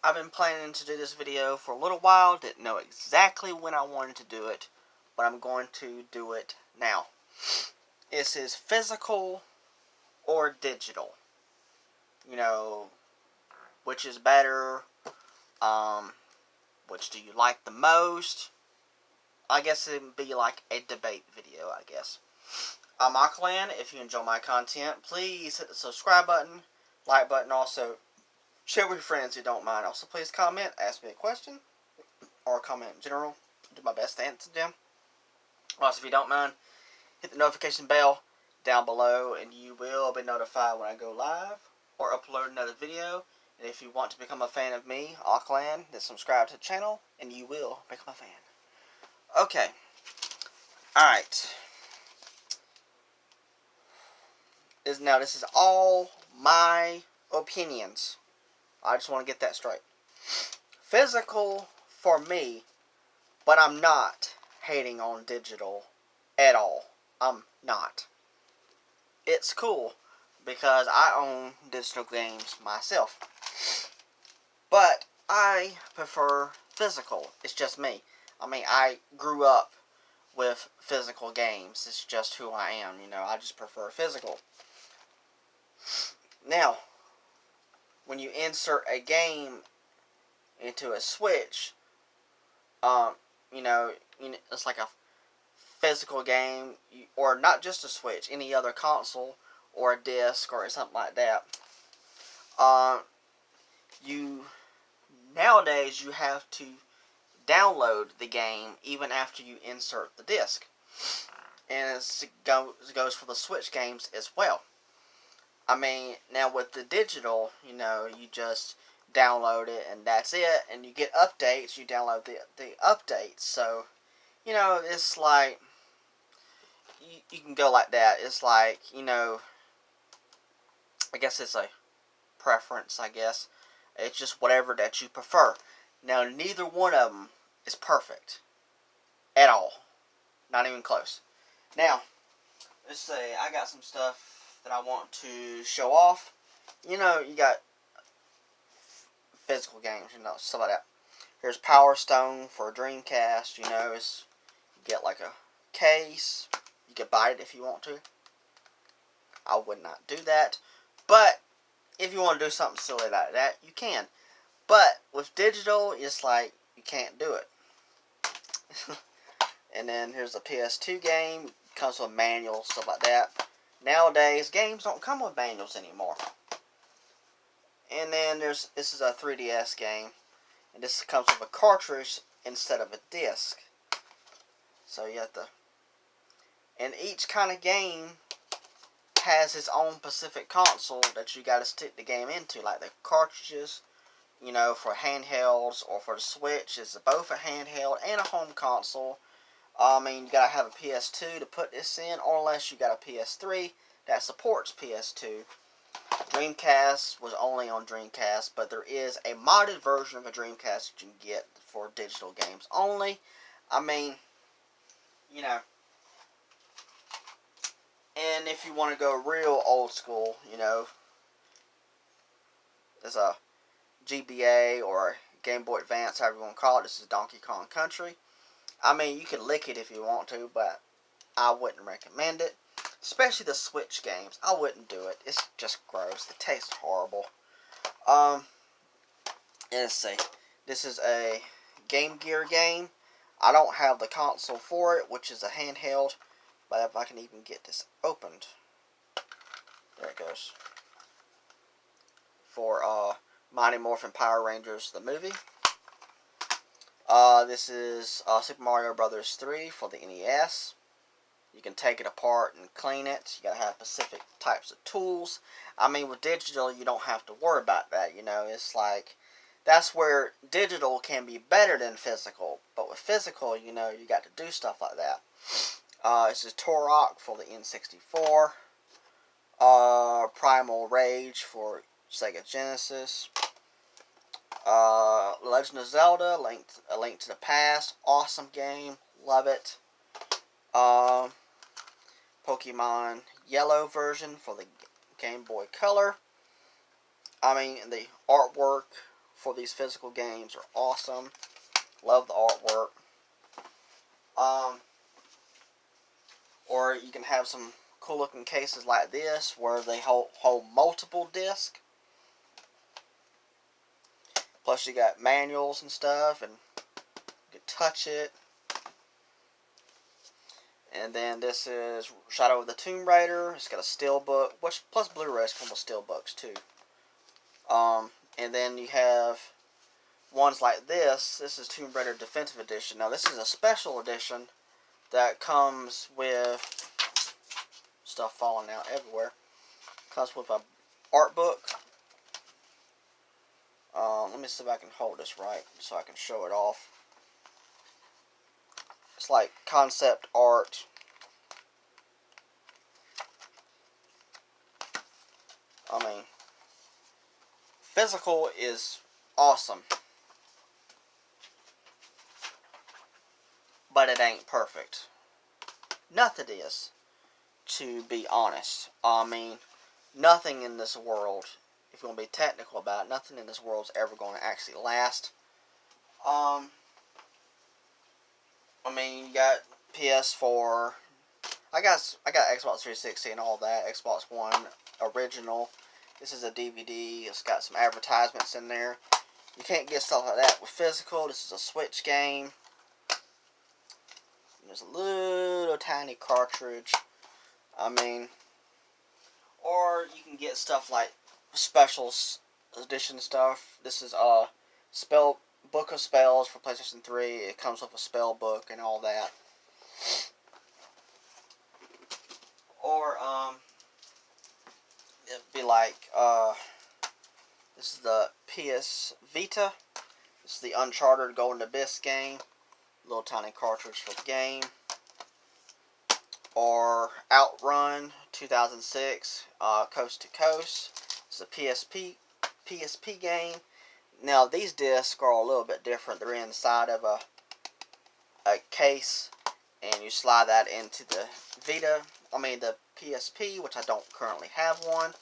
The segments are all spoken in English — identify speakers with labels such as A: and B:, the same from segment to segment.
A: I've been planning to do this video for a little while, didn't know exactly when I wanted to do it, but I'm going to do it now. This is physical or digital. You know, which is better, um, which do you like the most? I guess it'd be like a debate video, I guess. I'm Aqualan. If you enjoy my content, please hit the subscribe button, like button, also share with your friends who don't mind. Also, please comment, ask me a question, or comment in general. I'll do my best to answer them. Also, if you don't mind, hit the notification bell down below, and you will be notified when I go live or upload another video. And if you want to become a fan of me, Aqualan, then subscribe to the channel, and you will become a fan. Okay. Alright. Now, this is all my opinions. I just want to get that straight. Physical for me, but I'm not hating on digital at all. I'm not. It's cool because I own digital games myself. But I prefer physical. It's just me. I mean, I grew up with physical games. It's just who I am, you know. I just prefer physical. Now, when you insert a game into a Switch, you know, it's like a physical game, or not just a Switch, any other console or a disc or something like that. Nowadays you have to download the game even after you insert the disc, and it goes for the Switch games as well. I mean, now with the digital, you know, you just download it and that's it, and you get updates. You download the updates, so you know it's like you can go like that. It's like, you know, I guess it's a preference. I guess it's just whatever that you prefer. Now, neither one of them is perfect at all. Not even close. Now, let's say I got some stuff that I want to show off. You know, you got physical games, you know, stuff like that. Here's Power Stone for a Dreamcast. You know, you get like a case. You can buy it if you want to. I would not do that. But if you want to do something silly like that, you can. But with digital, it's like you can't do it. And then here's a PS2 game. Comes with a manual, stuff like that. Nowadays, games don't come with manuals anymore. And then this is a 3DS game. And this comes with a cartridge instead of a disc. So you have to... And each kind of game has its own specific console that you got to stick the game into. Like the cartridges, you know, for handhelds or for the Switch, it's both a handheld and a home console. I mean, you gotta have a PS2 to put this in, or unless you got a PS3 that supports PS2. Dreamcast was only on Dreamcast, but there is a modded version of a Dreamcast that you can get for digital games only. I mean, you know. And if you want to go real old school, you know, there's a GBA or Game Boy Advance, however you want to call it. This is Donkey Kong Country. I mean, you can lick it if you want to, but I wouldn't recommend it. Especially the Switch games. I wouldn't do it. It's just gross. It tastes horrible. Let's see. This is a Game Gear game. I don't have the console for it, which is a handheld. But if I can even get this opened. There it goes. For Mighty Morphin Power Rangers, the movie. This is Super Mario Bros. 3 for the NES. You can take it apart and clean it. You gotta have specific types of tools. I mean, with digital, you don't have to worry about that. You know, it's like, that's where digital can be better than physical. But with physical, you know, you got to do stuff like that. This is Turok for the N64. Primal Rage for Sega Genesis. Legend of Zelda, A Link to the Past, awesome game, love it. Pokemon Yellow version for the Game Boy Color. I mean, the artwork for these physical games are awesome. Love the artwork. Or you can have some cool looking cases like this where they hold multiple discs. Plus you got manuals and stuff, and you can touch it. And then this is Shadow of the Tomb Raider. It's got a steelbook, which plus Blu-rays come with steelbooks too. And then you have ones like this. This is Tomb Raider Definitive Edition. Now this is a special edition that comes with stuff falling out everywhere. Comes with a art book. Let me see if I can hold this right so I can show it off. It's like concept art. I mean, physical is awesome, but it ain't perfect. Nothing is, to be honest. I mean, nothing in this world, if you're going to be technical about it, nothing in this world is ever going to actually last. I mean, you got PS4. I got Xbox 360 and all that. Xbox One original. This is a DVD. It's got some advertisements in there. You can't get stuff like that with physical. This is a Switch game. There's a little tiny cartridge. I mean, or you can get stuff like special edition stuff. This is a book of spells for PlayStation 3. It comes with a spell book and all that. Or it'd be like this is the PS Vita. This is the Uncharted Golden Abyss game. Little tiny cartridge for the game. Or Outrun 2006 Coast to Coast. It's a PSP game. Now these discs are a little bit different. They're inside of a case, and you slide that into the the PSP, which I don't currently have one.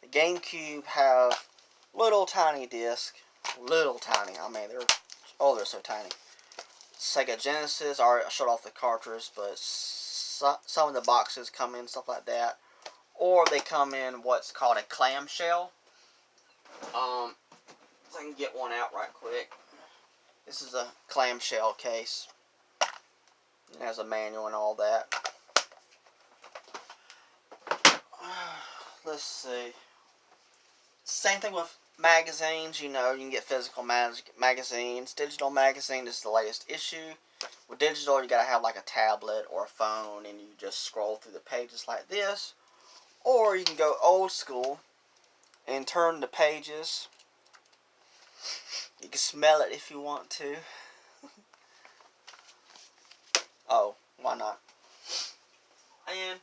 A: The GameCube have little tiny disc, little tiny. I mean, they're so tiny. Sega Genesis, I already showed off the cartridge, but some of the boxes come in stuff like that, or they come in what's called a clamshell. I can get one out right quick. This is a clamshell case. It has a manual and all that. Let's see. Same thing with magazines. You know, you can get physical magazines. Digital magazine, this is the latest issue. With digital, you gotta have like a tablet or a phone, and you just scroll through the pages like this. Or you can go old school and turn the pages. You can smell it if you want to. Oh, why not? And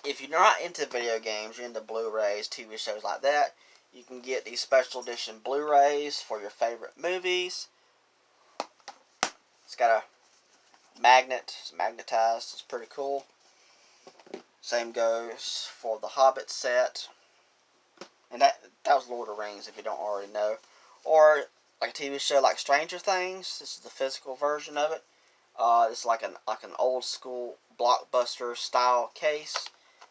A: if you're not into video games, you're into Blu-rays, TV shows like that, you can get these special edition Blu-rays for your favorite movies. It's got a magnet. It's magnetized. It's pretty cool. Same goes for the Hobbit set. And that was Lord of the Rings, if you don't already know. Or like a TV show like Stranger Things. This is the physical version of it. It's like an old school blockbuster style case.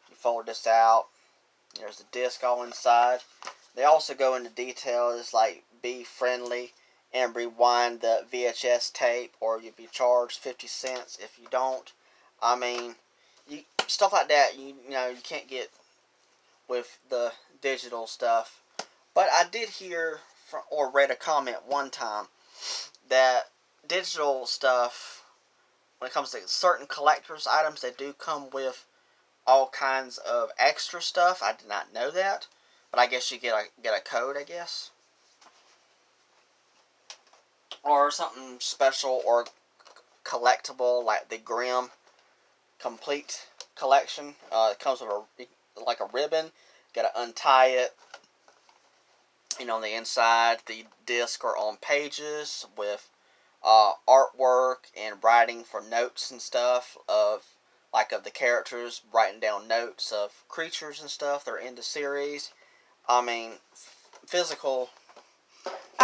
A: You fold this out. There's the disc all inside. They also go into details like be friendly and rewind the VHS tape, or you'll be charged 50 cents if you don't. I mean, stuff like that. You know you can't get with the digital stuff. But I did hear or read a comment one time that digital stuff, when it comes to certain collector's items, they do come with all kinds of extra stuff. I did not know that, but I guess you get a code, I guess, or something special or collectible like the Grimm Complete Collection. It comes with a ribbon. Got to untie it. And on the inside, the disc are on pages with artwork and writing for notes and stuff of the characters, writing down notes of creatures and stuff. They're in the series. I mean, physical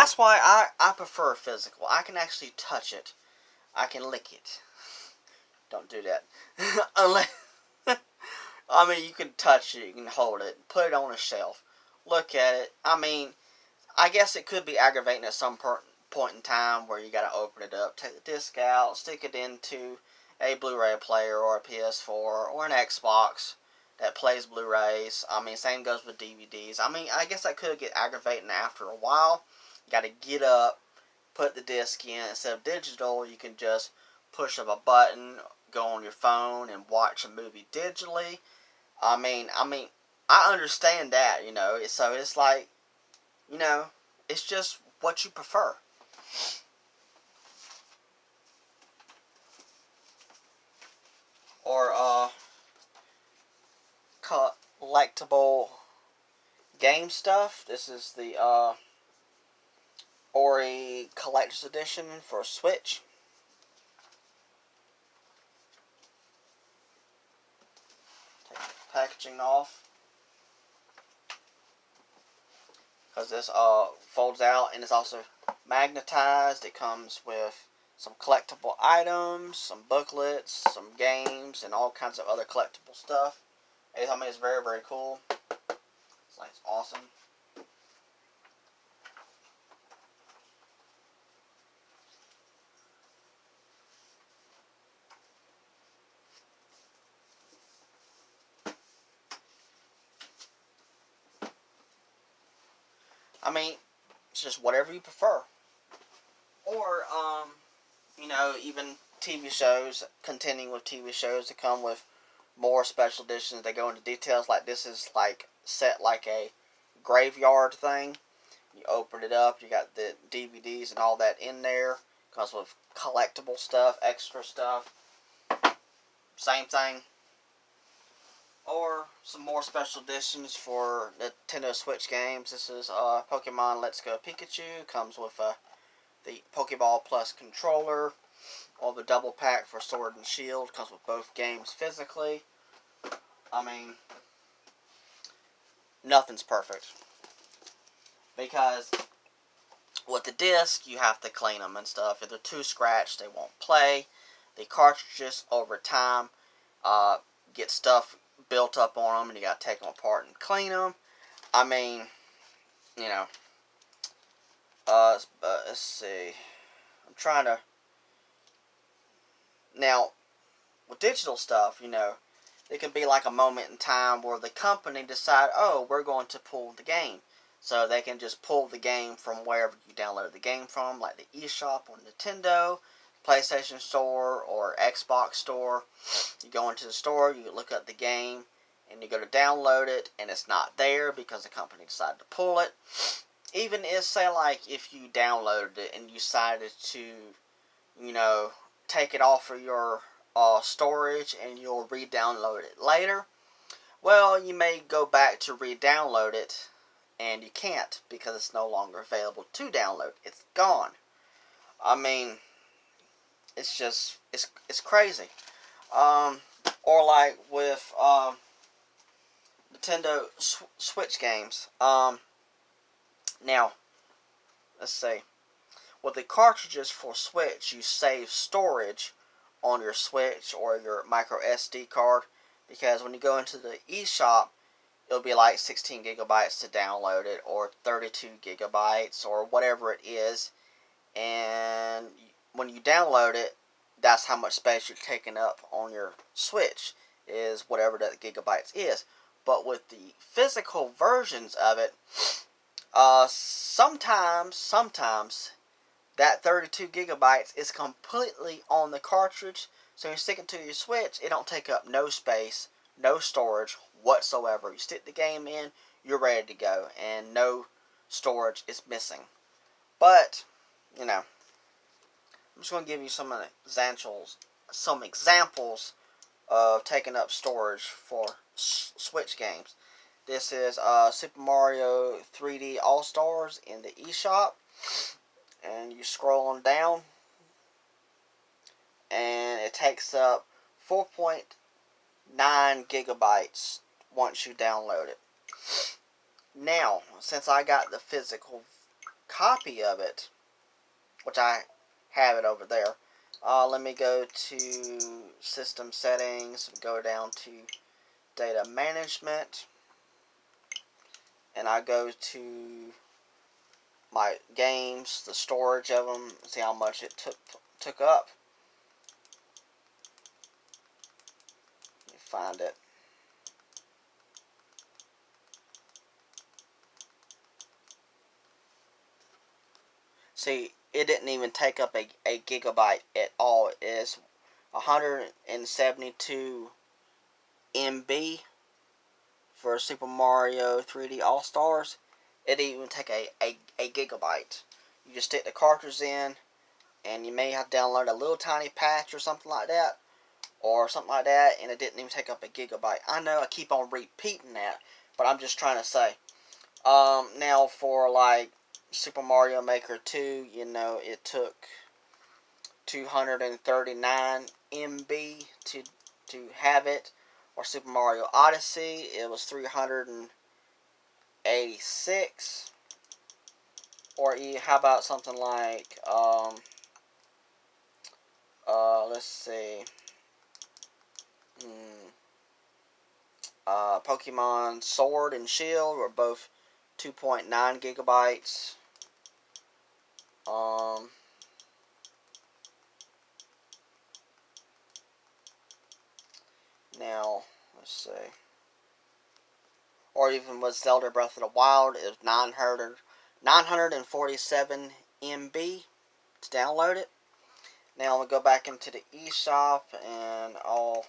A: That's why I prefer physical. I can actually touch it. I can lick it. Don't do that. Unless, I mean, you can touch it, you can hold it, put it on a shelf, look at it. I mean, I guess it could be aggravating at some point in time where you got to open it up, take the disc out, stick it into a Blu-ray player or a PS4 or an Xbox that plays Blu-rays. I mean, same goes with DVDs. I mean, I guess that could get aggravating after a while. You got to get up, put the disc in. Instead of digital, you can just push of a button, go on your phone, and watch a movie digitally. I understand that, you know. So it's like, you know, it's just what you prefer. Or collectible game stuff. This is the Ori Collector's Edition for Switch. Take the packaging off, because this folds out and it's also magnetized. It comes with some collectible items, some booklets, some games, and all kinds of other collectible stuff. I mean, it's very, very cool. It's like, it's awesome. I mean, it's just whatever you prefer. Or, you know, even TV shows, continuing with TV shows that come with more special editions. They go into details. Like, this is like set like a graveyard thing. You open it up, you got the DVDs and all that in there. Comes with collectible stuff, extra stuff. Same thing. Or some more special editions for Nintendo Switch games. This is Pokemon Let's Go Pikachu. Comes with the Pokeball Plus controller. Or the double pack for Sword and Shield. Comes with both games physically. I mean, nothing's perfect. Because with the disc, you have to clean them and stuff. If they're too scratched, they won't play. The cartridges, over time, get stuff built up on them, and you got to take them apart and clean them. I mean, you know, let's see. I'm trying to. Now, with digital stuff, you know, it can be like a moment in time where the company decide, oh, we're going to pull the game. So they can just pull the game from wherever you download the game from, like the eShop on Nintendo, PlayStation Store, or Xbox Store. You go into the store, you look up the game, and you go to download it, and it's not there because the company decided to pull it. Even if, say, like, if you downloaded it and you decided to, you know, take it off of your storage and you'll re-download it later, well, you may go back to re-download it, and you can't because it's no longer available to download. It's gone. I mean, it's just, it's crazy. Or like with Nintendo Switch games. Now, let's see. With the cartridges for Switch, you save storage on your Switch or your micro SD card, because when you go into the eShop, it'll be like 16 gigabytes to download it, or 32 gigabytes, or whatever it is. And when you download it, that's how much space you're taking up on your Switch, is whatever that gigabytes is. But with the physical versions of it, sometimes that 32 gigabytes is completely on the cartridge. So you stick it to your Switch, it don't take up no space, no storage whatsoever. You stick the game in, you're ready to go, and no storage is missing. But, you know, I'm just going to give you some examples of taking up storage for Switch games. This is Super Mario 3D All-Stars in the eShop. And you scroll on down, and it takes up 4.9 gigabytes once you download it. Now, since I got the physical copy of it, which I have it over there, let me go to System Settings, go down to Data Management, and I go to my games, the storage of them, see how much it took up. Let me find it. See, it didn't even take up a gigabyte at all. It is 172 MB for Super Mario 3D All-Stars. It didn't even take a gigabyte. You just stick the cartridge in, and you may have to download a little tiny patch or something like that, and it didn't even take up a gigabyte. I know I keep on repeating that, but I'm just trying to say. Now for like Super Mario Maker 2, you know, it took 239 MB to have it. Or Super Mario Odyssey, it was 386. Or how about something like, let's see, Pokemon Sword and Shield were both 2.9 gigabytes. Now, let's see. Or even with Zelda Breath of the Wild, it was 947 MB to download it. Now, we'll go back into the eShop, and I'll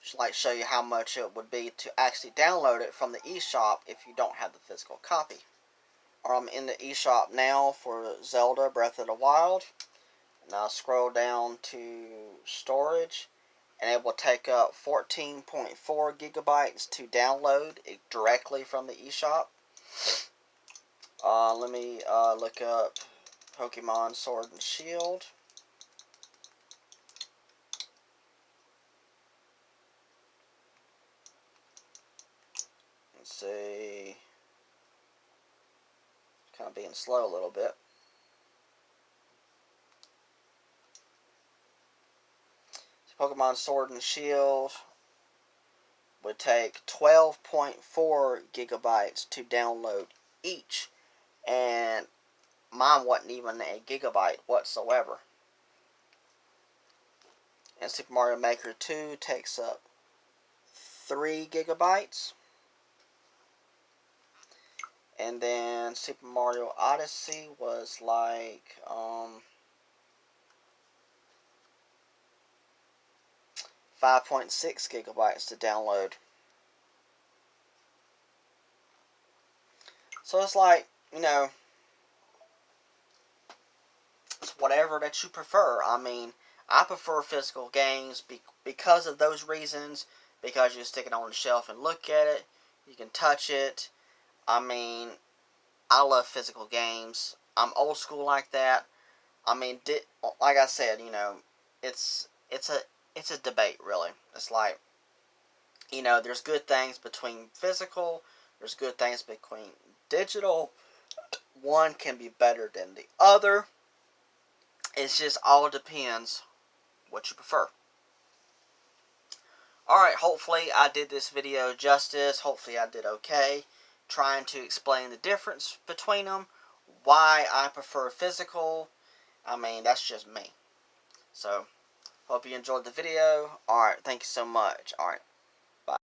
A: just like show you how much it would be to actually download it from the eShop if you don't have the physical copy. I'm in the eShop now for Zelda Breath of the Wild, and I'll scroll down to storage, and it will take up 14.4 gigabytes to download it directly from the eShop. Let me look up Pokemon Sword and Shield. Let's see. Kind of being slow a little bit. Pokemon Sword and Shield would take 12.4 gigabytes to download each, and mine wasn't even a gigabyte whatsoever. And Super Mario Maker 2 takes up 3 gigabytes. And then Super Mario Odyssey was like 5.6 gigabytes to download. So it's like, you know, it's whatever that you prefer. I mean, I prefer physical games because of those reasons. Because you stick it on the shelf and look at it. You can touch it. I mean, I love physical games. I'm old school like that. I mean, like I said, you know, it's a debate, really. It's like, you know, there's good things between physical. There's good things between digital. One can be better than the other. It's just all depends what you prefer. Alright, hopefully I did this video justice. Hopefully I did okay. Trying to explain the difference between them. Why I prefer physical. I mean, that's just me. So, hope you enjoyed the video. Alright, thank you so much. Alright.